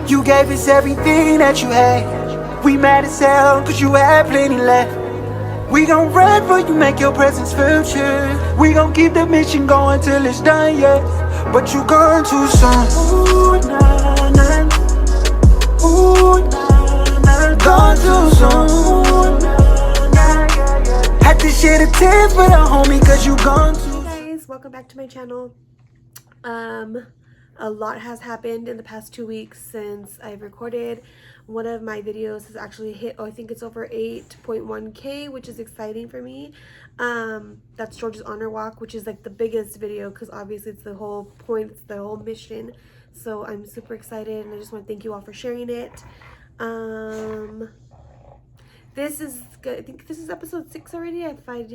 You gave us everything that you had. We mad as hell cause you had plenty left. We gon' run for you, make your presence future. We gon' keep the mission going till it's done, yeah. But you gone too soon. Ooh, nah, nah. Ooh, nah, nah. Gone too soon. Ooh, nah, nah. Had to share the tears with a homie cause you gone too. Hey guys, welcome back to my channel. A lot has happened in the past 2 weeks since I've recorded. One of my videos has actually hit, I think it's over 8.1k, which is exciting for me. That's George's honor walk, which is like the biggest video because obviously it's the whole point, it's the whole mission. So I'm super excited and I just want to thank you all for sharing it. This is good. I think this is episode 6 already. If I'm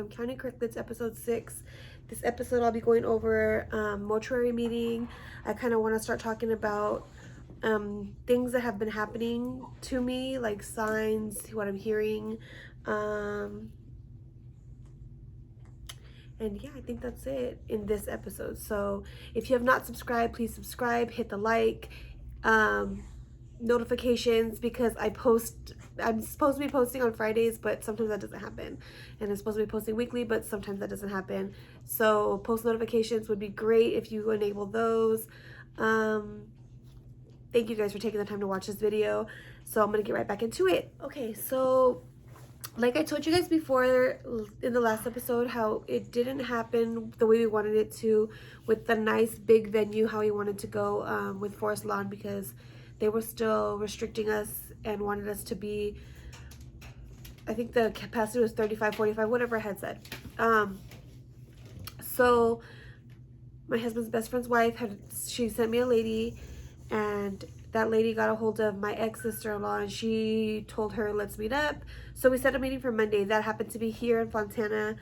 counting correctly, it's episode 6. This episode I'll be going over mortuary meeting. I kind of want to start talking about things that have been happening to me, like signs, what I'm hearing. And yeah, I think that's it in this episode. So if you have not subscribed, please subscribe, hit the like, notifications, because I'm supposed to be posting on Fridays, but sometimes that doesn't happen, and I'm supposed to be posting weekly, but sometimes that doesn't happen. So post notifications would be great if you enable those. Thank you guys for taking the time to watch this video. So I'm gonna get right back into it. Okay, so like I told you guys before in the last episode, how it didn't happen the way we wanted it to with the nice big venue, how we wanted to go with Forest Lawn, because they were still restricting us and wanted us to be, I think the capacity was 35, 45, whatever I had said. So my husband's best friend's wife she sent me a lady, and that lady got a hold of my ex-sister-in-law and she told her, let's meet up. So we set a meeting for Monday. That happened to be here in Fontana,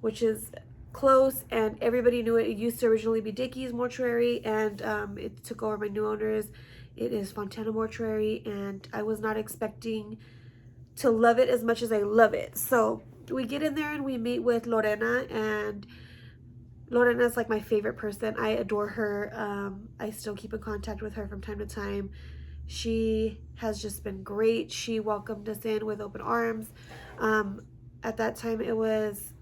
which is close, and everybody knew it. It used to originally be Dickey's Mortuary, and it took over my new owners. It is Fontana Mortuary, and I was not expecting to love it as much as I love it. So we get in there and we meet with Lorena, and Lorena is like my favorite person. I adore her. I still keep in contact with her from time to time. She has just been great. She welcomed us in with open arms. At that time, it was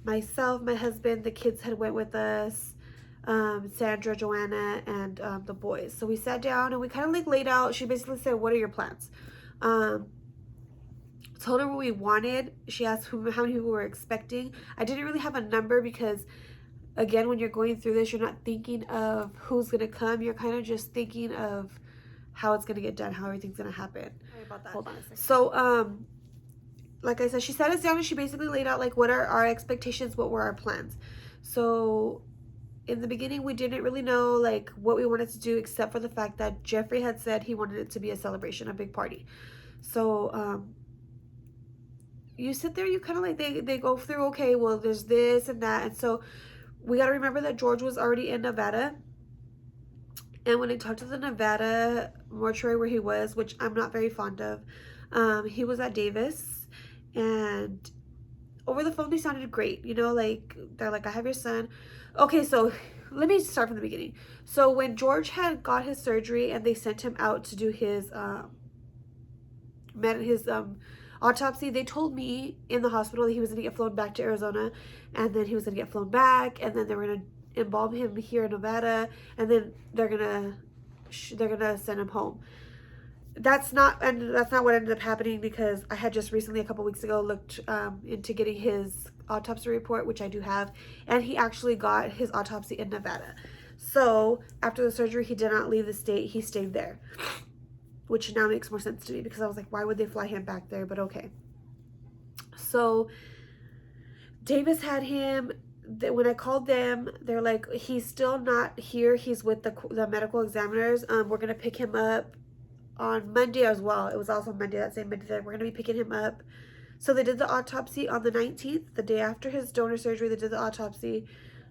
myself, my husband, the kids had went with us, Sandra, Joanna, and the boys. So we sat down and we kind of like laid out. She basically said, what are your plans? Told her what we wanted. She asked how many people were expecting. I didn't really have a number because, again, when you're going through this, you're not thinking of who's going to come. You're kind of just thinking of how it's going to get done, how everything's going to happen. Sorry about that. Hold on a second. So, like I said, she sat us down and she basically laid out like what are our expectations, what were our plans. So in the beginning, we didn't really know like what we wanted to do, except for the fact that Jeffrey had said he wanted it to be a celebration, a big party. So you sit there, you kind of like, they go through, okay, well, there's this and that. And so we got to remember that George was already in Nevada. And when I talked to the Nevada mortuary where he was, which I'm not very fond of, he was at Davis. And over the phone, they sounded great. You know, like, they're like, I have your son. Okay, so let me start from the beginning. So when George had got his surgery and they sent him out to do his autopsy, they told me in the hospital that he was going to get flown back to Arizona, and then he was going to get flown back, and then they were going to embalm him here in Nevada, and then they're gonna send him home. That's not what ended up happening, because I had just recently, a couple weeks ago, looked into getting his autopsy report, which I do have, and he actually got his autopsy in Nevada. So after the surgery, he did not leave the state. He stayed there, which now makes more sense to me, because I was like, why would they fly him back there? But okay. So Davis had him. When I called them, they're like, he's still not here. He's with the medical examiners. We're going to pick him up on Monday as well. It was also Monday, that same Monday, that we're going to be picking him up. So they did the autopsy on the 19th, the day after his donor surgery. They did the autopsy.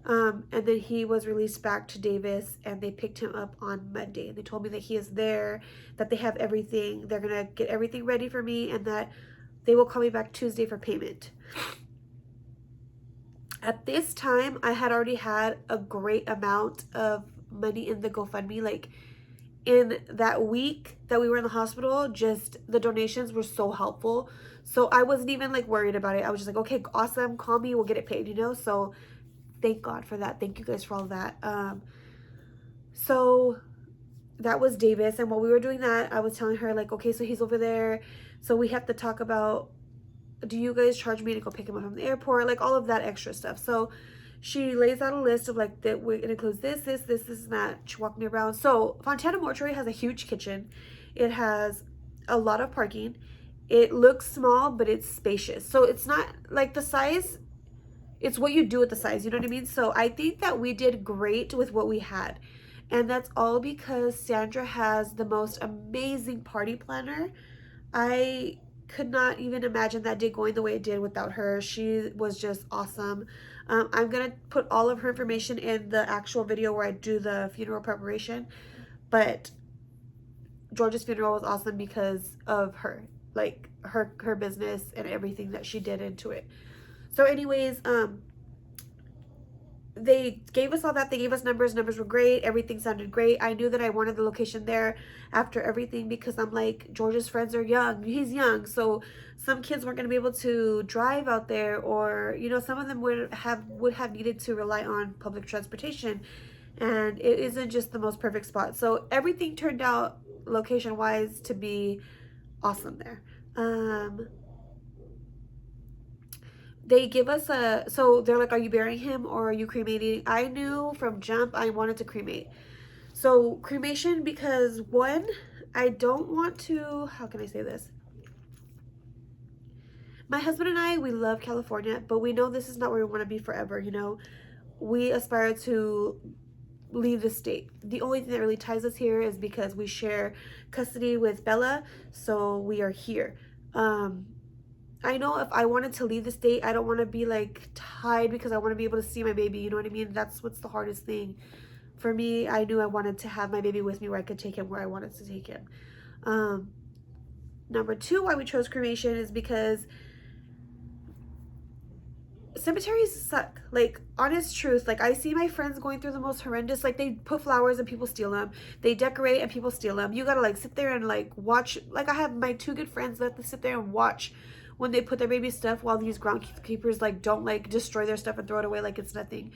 And then he was released back to Davis, and they picked him up on Monday. And they told me that he is there, that they have everything. They're going to get everything ready for me, and that they will call me back Tuesday for payment. At this time, I had already had a great amount of money in the GoFundMe. Like, in that week that we were in the hospital, just the donations were so helpful. So I wasn't even like worried about it. I was just like, okay, awesome, call me, we'll get it paid, you know? So thank God for that. Thank you guys for all of that. So that was Davis. And while we were doing that, I was telling her, like, okay, so he's over there. So we have to talk about, do you guys charge me to go pick him up from the airport? Like all of that extra stuff. So she lays out a list of like that it includes this, and that. She walked me around. So Fontana Mortuary has a huge kitchen. It has a lot of parking. It looks small, but it's spacious. So it's not like the size, it's what you do with the size, you know what I mean? So I think that we did great with what we had. And that's all because Sandra has the most amazing party planner. I could not even imagine that day going the way it did without her. She was just awesome. I'm going to put all of her information in the actual video where I do the funeral preparation. But George's funeral was awesome because of her. Like her business and everything that she did into it. So anyways, they gave us all that. They gave us numbers. Numbers were great. Everything sounded great. I knew that I wanted the location there after everything because I'm like, George's friends are young. He's young. So some kids weren't going to be able to drive out there, or, you know, some of them would have needed to rely on public transportation. And it isn't just the most perfect spot. So everything turned out location wise to be awesome there. They give us so they're like, are you burying him or are you cremating? I knew from jump I wanted to cremate. So cremation, because one, I don't want to, how can I say this? My husband and I, we love California, but we know this is not where we want to be forever, you know? We aspire to leave the state. The only thing that really ties us here is because we share custody with Bella, so we are here. I know if I wanted to leave the state, I don't want to be like tied because I want to be able to see my baby. You know what I mean? That's what's the hardest thing. For me, I knew I wanted to have my baby with me where I could take him where I wanted to take him. Number two, why we chose cremation is because cemeteries suck. Like, honest truth, like I see my friends going through the most horrendous, like they put flowers and people steal them, they decorate and people steal them. You gotta like sit there and like watch. Like I have my two good friends that sit there and watch when they put their baby stuff, while these groundskeepers like don't like destroy their stuff and throw it away like it's nothing.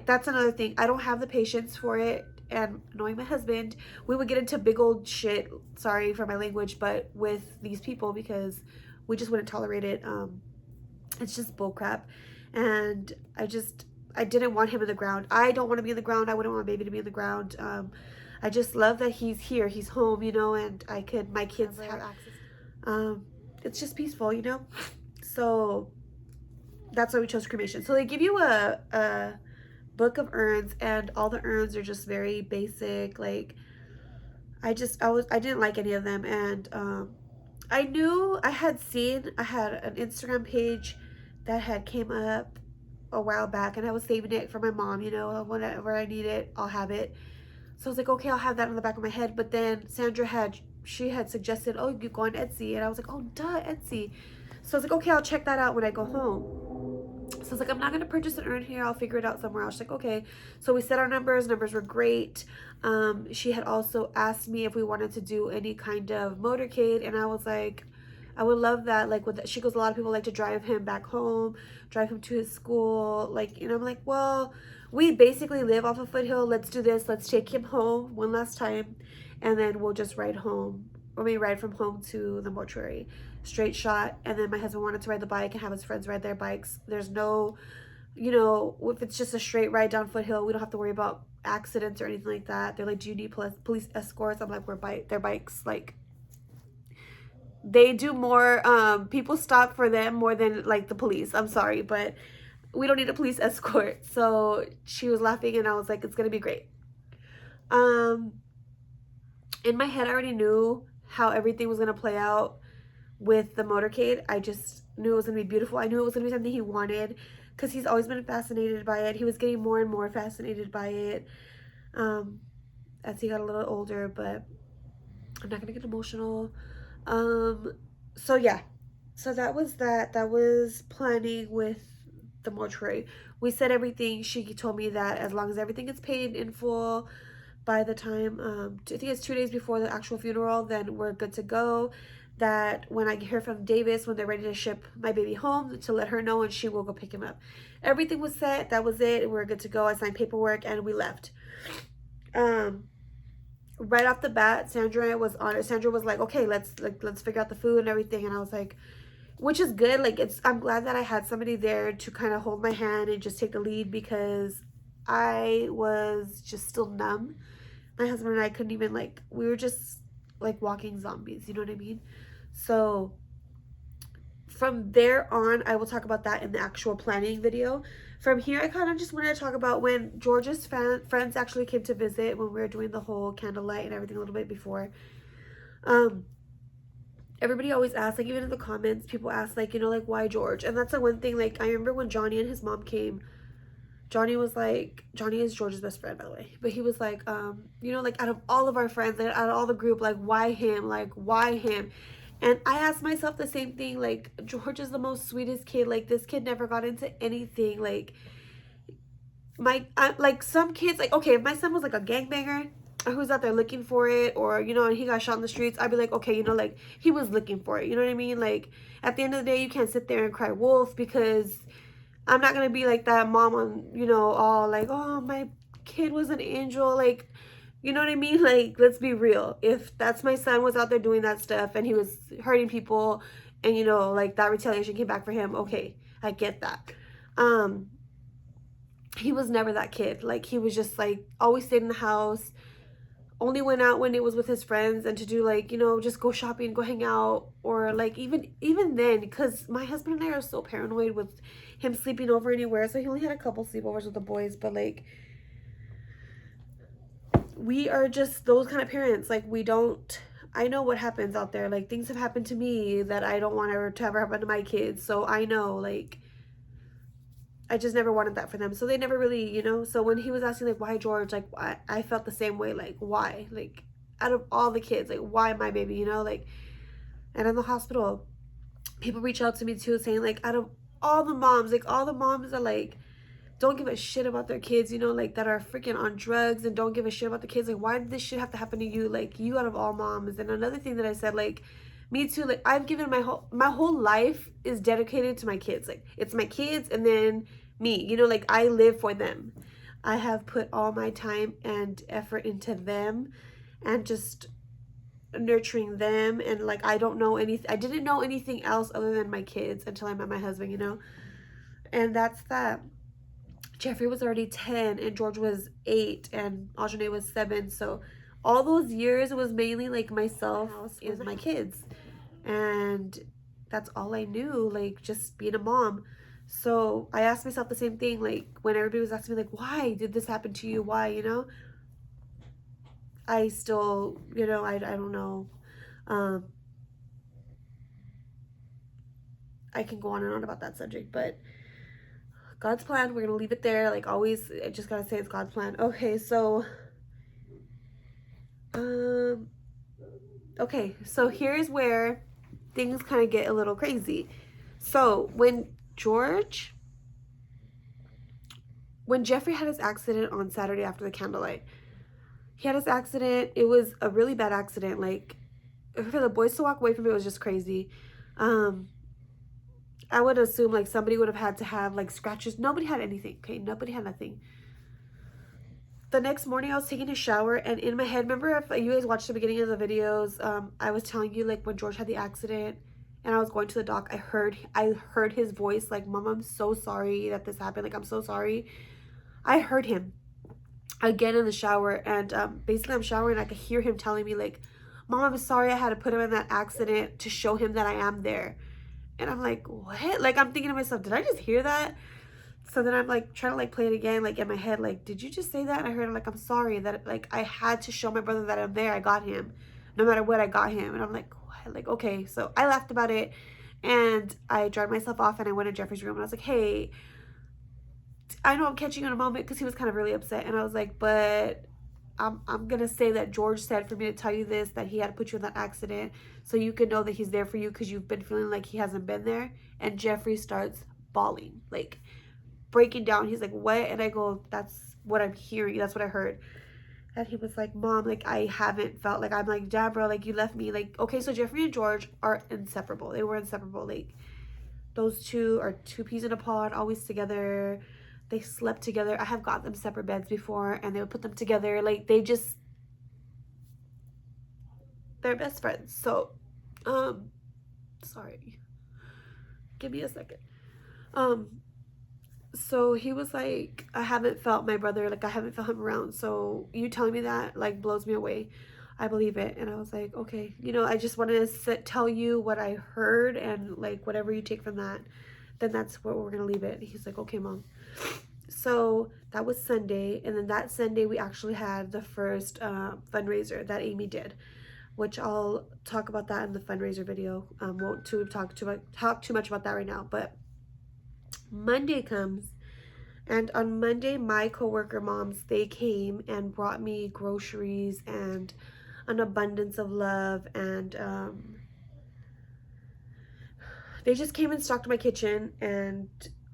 That's another thing. I don't have the patience for it. And knowing my husband, we would get into big old shit, sorry for my language, but with these people, because we just wouldn't tolerate it. It's just bullcrap. And I didn't want him in the ground. I don't want to be in the ground. I wouldn't want my baby to be in the ground. I just love that he's here, he's home, you know, and I could, my kids have access. It's just peaceful, you know. So that's why we chose cremation. So they give you a book of urns, and all the urns are just very basic. Like I didn't like any of them. And I knew I had an Instagram page that had came up a while back, and I was saving it for my mom, you know, whenever I need it, I'll have it. So I was like, okay, I'll have that in the back of my head. But then Sandra had suggested, oh, you go on Etsy. And I was like, oh, duh, Etsy. So I was like, okay, I'll check that out when I go home. So I was like, I'm not going to purchase an urn here. I'll figure it out somewhere else. She's like, okay. So we set our numbers. Numbers were great. She had also asked me if we wanted to do any kind of motorcade. And I was like, I would love that. Like, she goes, a lot of people like to drive him back home, drive him to his school. Like, you know, I'm like, well, we basically live off of Foothill. Let's do this. Let's take him home one last time. And then we'll just ride home. Ride from home to the mortuary. Straight shot. And then my husband wanted to ride the bike and have his friends ride their bikes. There's no, you know, if it's just a straight ride down Foothill, we don't have to worry about accidents or anything like that. They're like, do you need police escorts? I'm like, their bikes, like, they do more, people stop for them more than like the police. I'm sorry, but we don't need a police escort. So she was laughing and I was like, it's gonna be great. In my head, I already knew how everything was gonna play out with the motorcade. I just knew it was gonna be beautiful. I knew it was gonna be something he wanted, because he's always been fascinated by it. He was getting more and more fascinated by it as he got a little older, but I'm not gonna get emotional. So yeah, so that was planning with the mortuary. We said everything. She told me that as long as everything is paid in full, by the time, I think it's 2 days before the actual funeral, then we're good to go. That when I hear from Davis, when they're ready to ship my baby home, to let her know and she will go pick him up. Everything was set. That was it. We're good to go. I signed paperwork and we left. Right off the bat, Sandra was like, okay, let's figure out the food and everything. And I was like, which is good. Like, I'm glad that I had somebody there to kind of hold my hand and just take the lead, because I was just still numb. My husband and I couldn't even, like, we were just like walking zombies, you know what I mean? So from there on, I will talk about that in the actual planning video. From here, I kind of just wanted to talk about when George's friends actually came to visit, when we were doing the whole candlelight and everything a little bit before. Everybody always asks, like, even in the comments, people ask, like, you know, like, why George? And that's the one thing, like, I remember when Johnny and his mom came, Johnny was like, Johnny is George's best friend, by the way, but he was like, you know, like, out of all of our friends, like, out of all the group, like, why him? Like, why him? And I asked myself the same thing, like, George is the most sweetest kid. Like, this kid never got into anything. Like, like, some kids, like, okay, if my son was, like, a gangbanger, who's out there looking for it, or, you know, and he got shot in the streets, I'd be like, okay, you know, like, he was looking for it, you know what I mean? Like, at the end of the day, you can't sit there and cry wolf, because I'm not gonna be like that mom on, you know, all like, oh, my kid was an angel, like, you know what I mean? Like, let's be real. If that's my son was out there doing that stuff and he was hurting people, and, you know, like, that retaliation came back for him, okay, I get that. He was never that kid. Like, he was just, like, always stayed in the house, only went out when it was with his friends, and to do, like, you know, just go shopping, go hang out, or, like, even then, because my husband and I are so paranoid with him sleeping over anywhere, so he only had a couple sleepovers with the boys, but, like, we are just those kind of parents. Like, we don't, I know what happens out there. Like, things have happened to me that I don't want to ever happen to my kids, so I know, like, I just never wanted that for them. So they never really, you know. So when he was asking, like, why George, like, I felt the same way. Like, why? Like, out of all the kids, like, why my baby, you know? Like, and in the hospital, people reach out to me too, saying, like, out of all the moms, like, all the moms are, like, don't give a shit about their kids, you know, like, that are freaking on drugs and don't give a shit about the kids. Like, why did this shit have to happen to you? Like, you out of all moms. And another thing that I said, like, me too, like, I've given my whole life is dedicated to my kids. Like, it's my kids and then me, you know, like, I live for them. I have put all my time and effort into them and just nurturing them, and, like, I didn't know anything else other than my kids until I met my husband, you know. And that's that. Jeffrey was already 10 and George was 8 and Audrey was 7, so all those years it was mainly, like, myself and my kids, and that's all I knew, like, just being a mom. So I asked myself the same thing, like, when everybody was asking me, like, why did this happen to you, why, you know, I still, you know, I don't know. I can go on and on about that subject, but God's plan, we're gonna leave it there. Like always, I just gotta say it's God's plan. Okay, so okay, so here's where things kind of get a little crazy. So when Jeffrey had his accident on Saturday after the candlelight, he had his accident. It was a really bad accident. Like, for the boys to walk away from it was just crazy. I would assume, like, somebody would have had to have, like, scratches. Nobody had anything, okay? Nobody had nothing. The next morning, I was taking a shower, and in my head, remember if you guys watched the beginning of the videos, I was telling you, like, when George had the accident, and I was going to the doc, I heard his voice, like, Mom, I'm so sorry that this happened. Like, I'm so sorry. I heard him again in the shower, and basically I'm showering, I could hear him telling me, like, Mom, I'm sorry I had to put him in that accident to show him that I am there. And I'm like, what? Like, I'm thinking to myself, did I just hear that? So then I'm, like, trying to, like, play it again, like, in my head, like, did you just say that? And I heard him, like, I'm sorry that, like, I had to show my brother that I'm there. I got him. No matter what, I got him. And I'm like, what? Like, okay. So I laughed about it, and I dried myself off, and I went to Jeffrey's room, and I was like, hey, I know I'm catching you in a moment, because he was kind of really upset. And I was like, but I'm gonna say that George said for me to tell you this, that he had to put you in that accident so you can know that he's there for you, because you've been feeling like he hasn't been there. And Jeffrey starts bawling, like, breaking down. He's like, what? And I go, that's what I'm hearing, that's what I heard. And he was like, Mom, like, I haven't felt like, I'm like, damn, bro, like, you left me. Like, okay, so Jeffrey and George are inseparable. They were inseparable. Like, those two are two peas in a pod, always together. They slept together. I have got them separate beds before, and they would put them together. Like, they're best friends. So, sorry. Give me a second. Um, so he was like, I haven't felt my brother, like I haven't felt him around. So you telling me that like blows me away. I believe it. And I was like, okay, I just wanted to tell you what I heard, and like whatever you take from that, then that's where we're gonna leave it. And he's like, okay, Mom. So that was Sunday, and then that Sunday we actually had the first fundraiser that Amy did, which I'll talk about that in the fundraiser video. Won't talk too much about that right now, but Monday comes, and on Monday my coworker moms, they came and brought me groceries and an abundance of love, and they just came and stocked my kitchen. And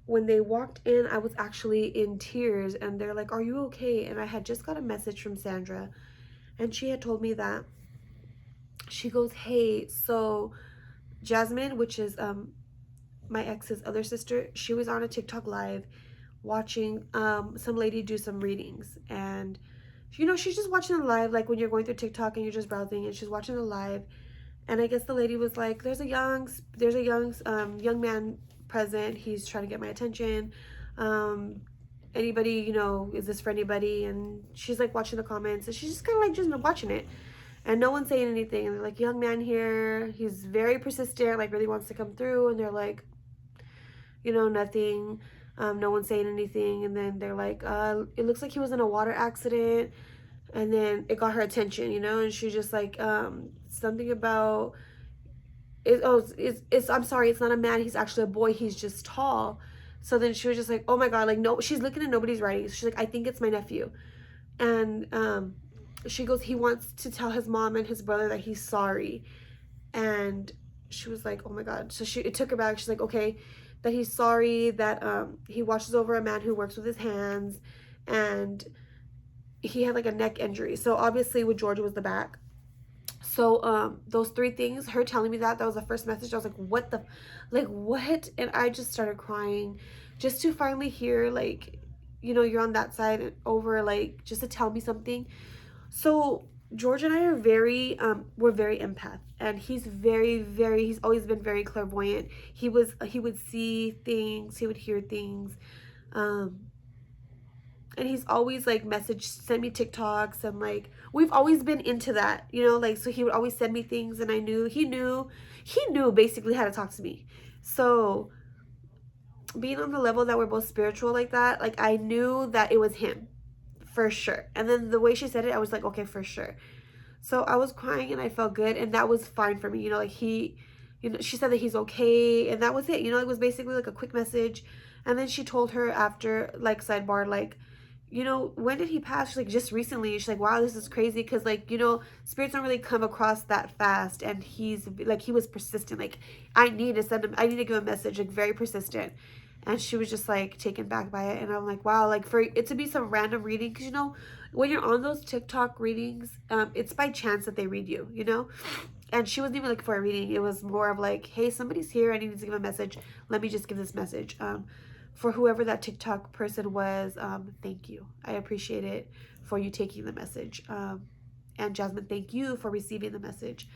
when they walked in, I was actually in tears, and they're like, are you okay? And I had just got a message from Sandra, and she had told me that, she goes, hey, so Jasmine, which is my ex's other sister, she was on a TikTok live watching some lady do some readings. And she's just watching the live, like when you're going through TikTok and you're just browsing, and she's watching the live. And I guess the lady was like, there's a young man present, he's trying to get my attention. Anybody, is this for anybody? And she's like watching the comments, and she's just kind of like just watching it, and no one's saying anything. And they're like, young man here, he's very persistent, like really wants to come through. And they're like, nothing. No one's saying anything. And then they're like, it looks like he was in a water accident. And then it got her attention, and she just like, something about I'm sorry, it's not a man, he's actually a boy, he's just tall. So then she was just like, oh my God, like, no, she's looking at nobody's writings. She's like, I think it's my nephew. And she goes, he wants to tell his mom and his brother that he's sorry. And she was like, oh my God. So it took her back. She's like, okay, that he's sorry, that he watches over a man who works with his hands, and he had like a neck injury. So obviously with George, it was the back. So those three things, her telling me that was the first message. I was like, what the, like, what? And I just started crying, just to finally hear, like, you're on that side over, like, just to tell me something. So George and I are we're very empath, and he's he's always been very clairvoyant. He would see things, he would hear things, and he's always like send me TikToks, and like we've always been into that, like, so he would always send me things, and he knew basically how to talk to me. So being on the level that we're both spiritual like that, like I knew that it was him for sure. And then the way she said it, I was like, okay, for sure. So I was crying, and I felt good, and that was fine for me, like she said that he's okay, and that was it. It was basically like a quick message. And then she told her after, like, sidebar, like, when did he pass? She's like, just recently. She's like, wow, this is crazy, because like, spirits don't really come across that fast. And he's like, he was persistent, like, I need to give a message, like very persistent. And she was just like taken back by it. And I'm like, wow, like for it to be some random reading, because when you're on those TikTok readings, it's by chance that they read you, and she wasn't even looking for a reading. It was more of like, hey, somebody's here, I need to give a message, let me just give this message. For whoever that TikTok person was, thank you. I appreciate it for you taking the message. And Jasmine, thank you for receiving the message.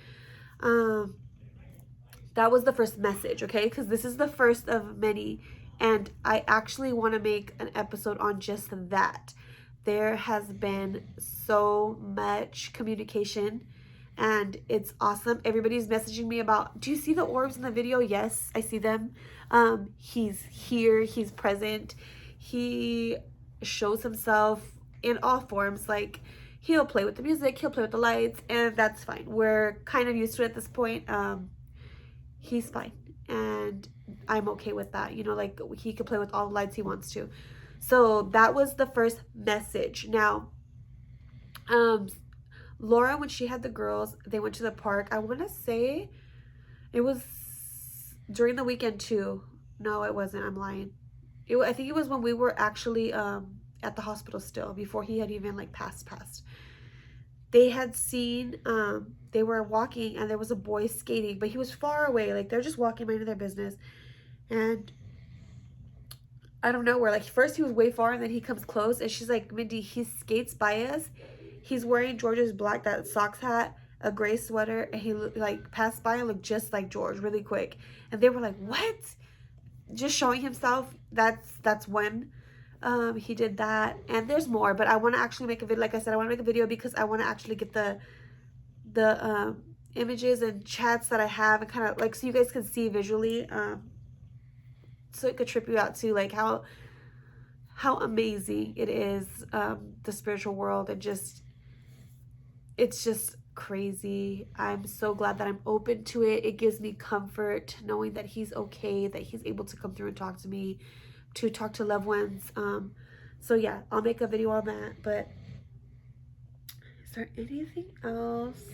That was the first message, okay? Because this is the first of many. And I actually want to make an episode on just that. There has been so much communication, and it's awesome. Everybody's messaging me about, do you see the orbs in the video? Yes, I see them. He's here, he's present, he shows himself in all forms. Like, he'll play with the music, he'll play with the lights, and that's fine. We're kind of used to it at this point. He's fine, and I'm okay with that. Like, he could play with all the lights he wants to. So that was the first message. Now, Laura, when she had the girls, they went to the park. I want to say it was during the weekend too. No, it wasn't. I'm lying. I think it was when we were actually at the hospital still, before he had even like passed. they had seen, they were walking and there was a boy skating, but he was far away. Like they're just walking, minding their business. And I don't know where, like first he was way far and then he comes close and she's like, Mindy, he skates by us. He's wearing George's black, that socks hat, a gray sweater, and he like passed by and looked just like George really quick. And they were like, what? Just showing himself. That's when he did that. And there's more, but I want to actually make a video. Like I said, I want to make a video because I want to actually get the images and chats that I have and kind of like so you guys can see visually, so it could trip you out to like how amazing it is, the spiritual world, and just it's just crazy. I'm so glad that I'm open to it. It gives me comfort knowing that he's okay, that he's able to come through and talk to me, to talk to loved ones. So yeah, I'll make a video on that. But is there anything else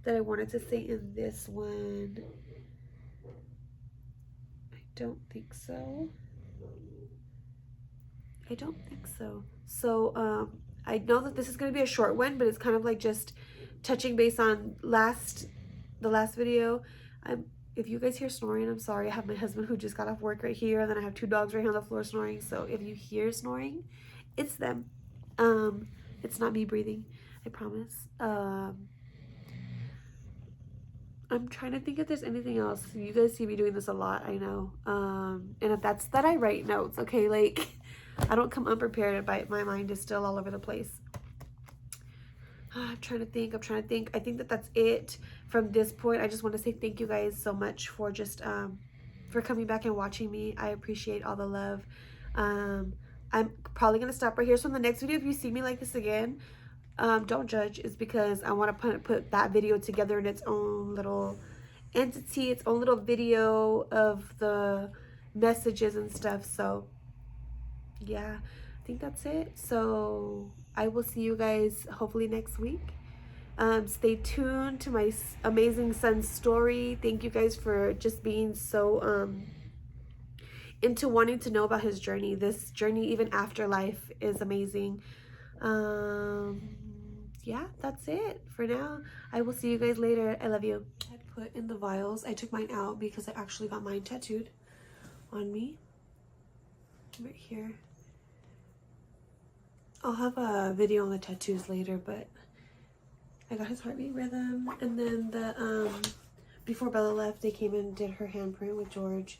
that I wanted to say in this one? I don't think so. I don't think so. So I know that this is going to be a short one, but it's kind of like just touching base on the last video. If you guys hear snoring, I'm sorry. I have my husband who just got off work right here, and then I have 2 dogs right here on the floor snoring. So if you hear snoring, it's them. It's not me breathing, I promise. I'm trying to think if there's anything else. You guys see me doing this a lot, I know. And if that's that, I write notes, okay? Like, I don't come unprepared, but my mind is still all over the place. I'm trying to think. I think that that's it from this point. I just want to say thank you guys so much for just, for coming back and watching me. I appreciate all the love. I'm probably going to stop right here. So in the next video, if you see me like this again, don't judge. It's because I want to put that video together in its own little entity, its own little video of the messages and stuff. So yeah, I think that's it. So I will see you guys hopefully next week. Stay tuned to my amazing son's story. Thank you guys for just being so into wanting to know about his journey. This journey, even after life, is amazing. Yeah, that's it for now. I will see you guys later. I love you. I put in the vials. I took mine out because I actually got mine tattooed on me right here. I'll have a video on the tattoos later, but I got his heartbeat rhythm. And then the before Bella left, they came and did her handprint with George.